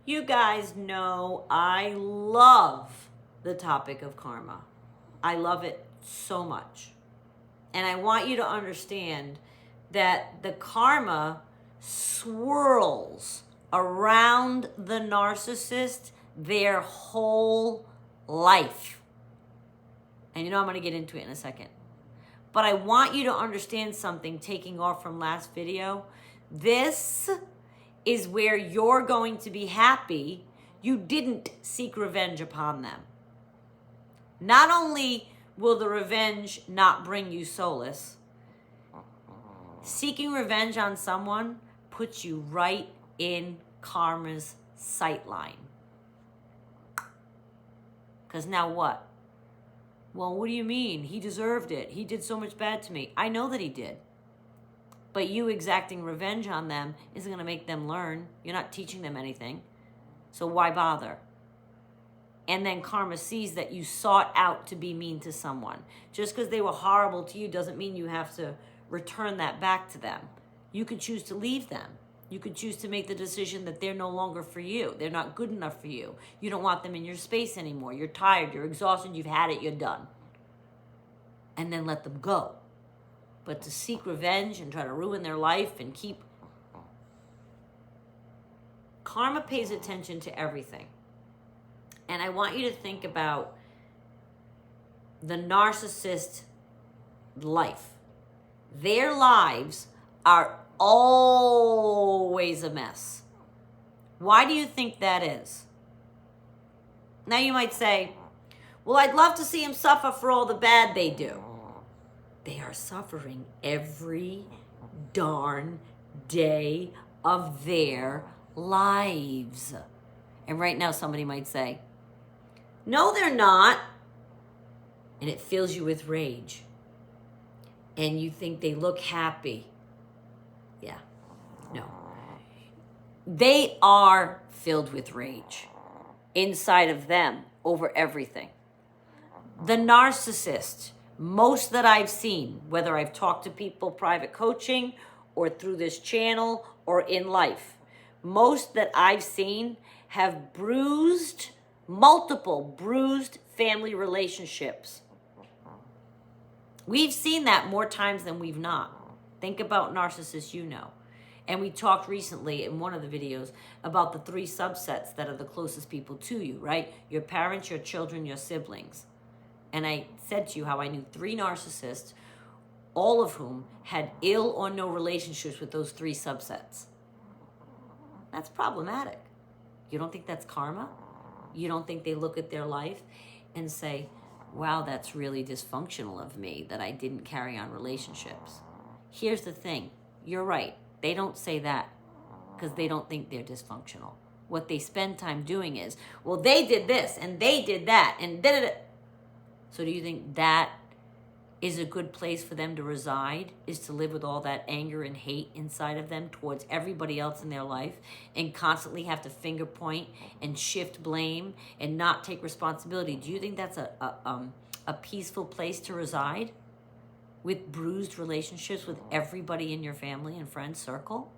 You guys know I love the topic of karma. I love it so much. And I want you to understand that the karma swirls around the narcissist their whole life. And you know I'm going to get into it in a second. But I want you to understand something taking off from last video. This is where you're going to be happy you didn't seek revenge upon them. Not only will the revenge not bring you solace, seeking revenge on someone puts you right in karma's sightline. Because now what? Well, what do you mean? He deserved it. He did so much bad to me. I know that he did. But you exacting revenge on them isn't going to make them learn. You're not teaching them anything. So why bother? And then karma sees that you sought out to be mean to someone. Just because they were horrible to you doesn't mean you have to return that back to them. You could choose to leave them. You could choose to make the decision that they're no longer for you. They're not good enough for you. You don't want them in your space anymore. You're tired. You're exhausted. You've had it. You're done. And then let them go. But to seek revenge and try to ruin their life and keep... Karma pays attention to everything. And I want you to think about the narcissist life. Their lives are always a mess. Why do you think that is? Now you might say, well, I'd love to see them suffer for all the bad they do. They are suffering every darn day of their lives. And right now somebody might say, no, they're not. And it fills you with rage. And you think they look happy. Yeah, no. They are filled with rage inside of them over everything. The narcissist, most that I've seen, whether I've talked to people private coaching or through this channel or in life, most that I've seen have multiple bruised family relationships. We've seen that more times than we've not. Think about narcissists you know. And we talked recently in one of the videos about the 3 subsets that are the closest people to you, right? Your parents, your children, your siblings. And I said to you how I knew 3 narcissists, all of whom had ill or no relationships with those 3 subsets. That's problematic. You don't think that's karma? You don't think they look at their life and say, wow, that's really dysfunctional of me that I didn't carry on relationships? Here's the thing. You're right. They don't say that because they don't think they're dysfunctional. What they spend time doing is, well, they did this and they did that and da-da-da. So do you think that is a good place for them to reside, is to live with all that anger and hate inside of them towards everybody else in their life and constantly have to finger point and shift blame and not take responsibility? Do you think that's a peaceful place to reside with bruised relationships with everybody in your family and friend circle?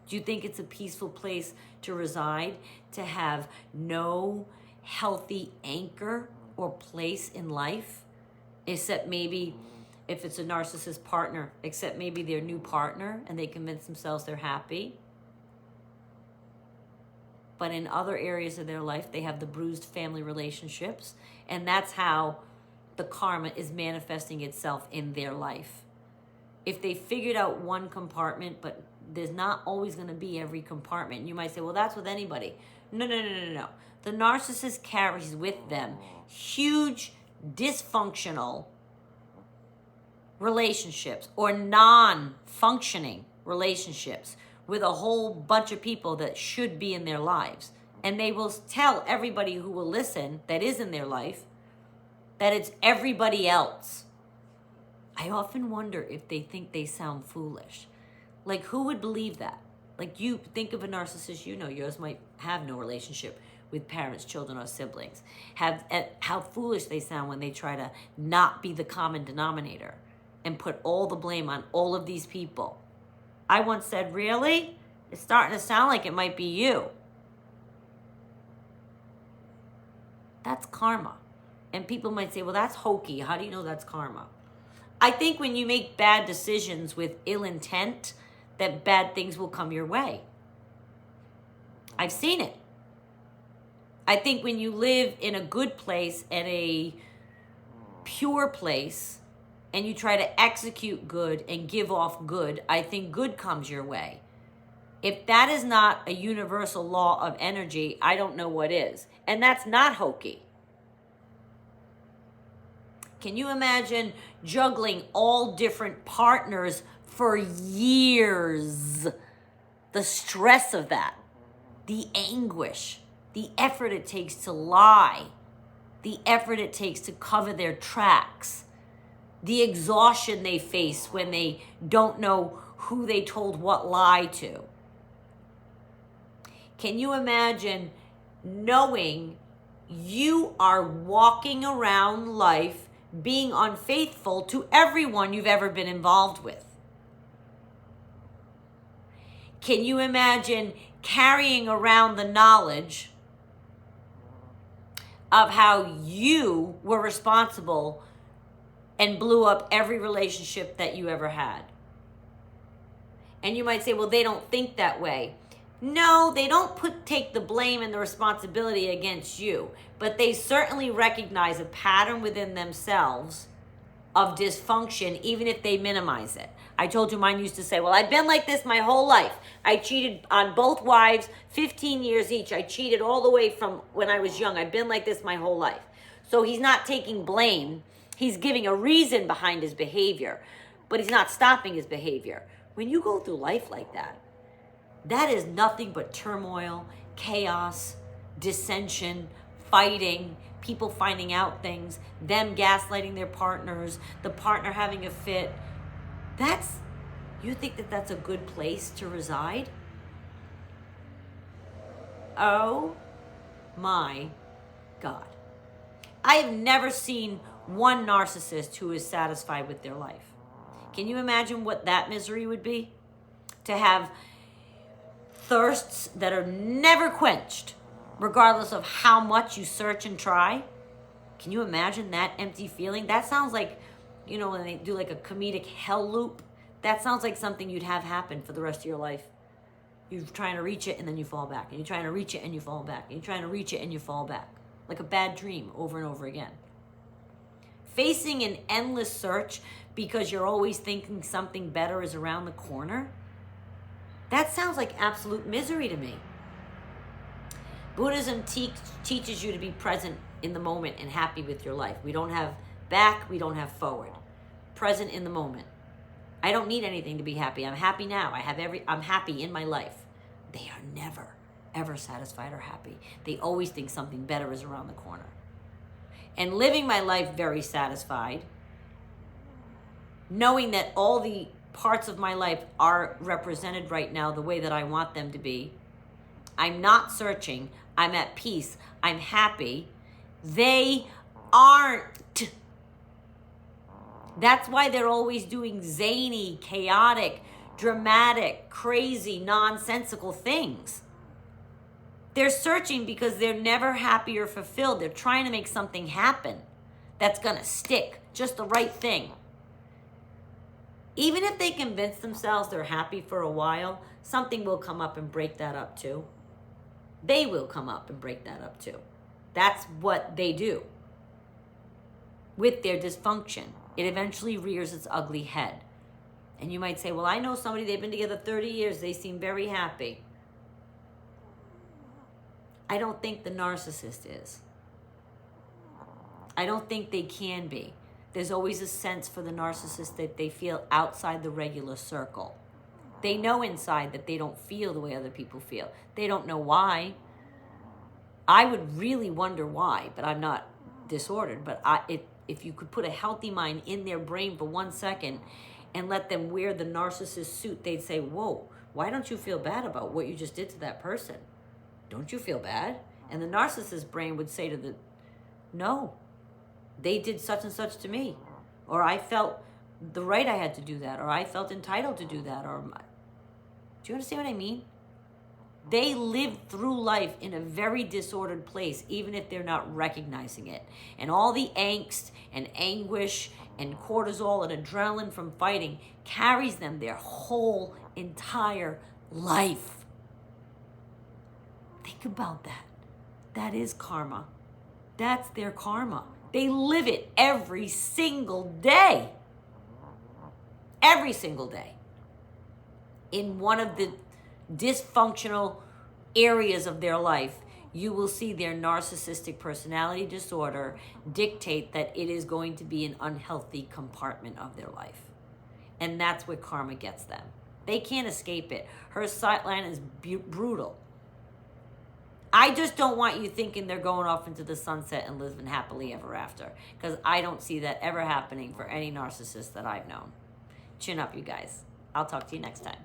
Do you think it's a peaceful place to reside, to have no healthy anchor or place in life? Except maybe if it's a narcissist partner, except maybe their new partner and they convince themselves they're happy. But in other areas of their life, they have the bruised family relationships. And that's how the karma is manifesting itself in their life. If they figured out one compartment, but there's not always going to be every compartment. And you might say, well, that's with anybody. No. The narcissist carries with them huge dysfunctional relationships or non-functioning relationships with a whole bunch of people that should be in their lives. And they will tell everybody who will listen that is in their life that it's everybody else. I often wonder if they think they sound foolish. Like, who would believe that? Like, you think of a narcissist you know, yours might have no relationship with parents, children, or siblings. How foolish they sound when they try to not be the common denominator and put all the blame on all of these people. I once said, really? It's starting to sound like it might be you. That's karma. And people might say, well, that's hokey. How do you know that's karma? I think when you make bad decisions with ill intent, that bad things will come your way. I've seen it. I think when you live in a good place and a pure place and you try to execute good and give off good, I think good comes your way. If that is not a universal law of energy, I don't know what is. And that's not hokey. Can you imagine juggling all different partners for years? The stress of that, the anguish, the effort it takes to lie, the effort it takes to cover their tracks, the exhaustion they face when they don't know who they told what lie to. Can you imagine knowing you are walking around life being unfaithful to everyone you've ever been involved with? Can you imagine carrying around the knowledge of how you were responsible and blew up every relationship that you ever had? And you might say, well, they don't think that way. No, they don't take the blame and the responsibility against you, but they certainly recognize a pattern within themselves of dysfunction, even if they minimize it. I told you mine used to say, well, I've been like this my whole life. I cheated on both wives, 15 years each. I cheated all the way from when I was young. I've been like this my whole life. So he's not taking blame. He's giving a reason behind his behavior, but he's not stopping his behavior. When you go through life like that, that is nothing but turmoil, chaos, dissension, fighting, people finding out things, them gaslighting their partners, the partner having a fit. You think that that's a good place to reside? Oh my God. I have never seen one narcissist who is satisfied with their life. Can you imagine what that misery would be? To have thirsts that are never quenched, regardless of how much you search and try. Can you imagine that empty feeling? That sounds like, when they do like a comedic hell loop, that sounds like something you'd have happen for the rest of your life. You're trying to reach it and then you fall back. And you're trying to reach it and you fall back. And you're trying to reach it and you fall back. Like a bad dream over and over again. Facing an endless search because you're always thinking something better is around the corner. That sounds like absolute misery to me. Buddhism teaches you to be present in the moment and happy with your life. We don't have back, we don't have forward. Present in the moment. I don't need anything to be happy. I'm happy now. I'm happy in my life. They are never, ever satisfied or happy. They always think something better is around the corner. And living my life very satisfied, knowing that all the parts of my life are represented right now the way that I want them to be. I'm not searching. I'm at peace. I'm happy. They aren't. That's why they're always doing zany, chaotic, dramatic, crazy, nonsensical things. They're searching because they're never happy or fulfilled. They're trying to make something happen that's going to stick, just the right thing. Even if they convince themselves they're happy for a while, something will come up and break that up too. They will come up and break that up too. That's what they do with their dysfunction. It eventually rears its ugly head. And you might say, well, I know somebody, they've been together 30 years. They seem very happy. I don't think the narcissist is. I don't think they can be. There's always a sense for the narcissist that they feel outside the regular circle. They know inside that they don't feel the way other people feel. They don't know why. I would really wonder why, but I'm not disordered. But if you could put a healthy mind in their brain for 1 second and let them wear the narcissist suit, they'd say, whoa, why don't you feel bad about what you just did to that person? Don't you feel bad? And the narcissist brain would say no, they did such and such to me. Or I felt the right I had to do that. Or I felt entitled to do that. Or do you understand what I mean? They live through life in a very disordered place, even if they're not recognizing it. And all the angst and anguish and cortisol and adrenaline from fighting carries them their whole entire life. Think about that. That is karma. That's their karma. They live it every single day. Every single day. In one of the dysfunctional areas of their life, you will see their narcissistic personality disorder dictate that it is going to be an unhealthy compartment of their life. And that's where karma gets them. They can't escape it. Her sightline is brutal. I just don't want you thinking they're going off into the sunset and living happily ever after, because I don't see that ever happening for any narcissist that I've known. Chin up, you guys. I'll talk to you next time.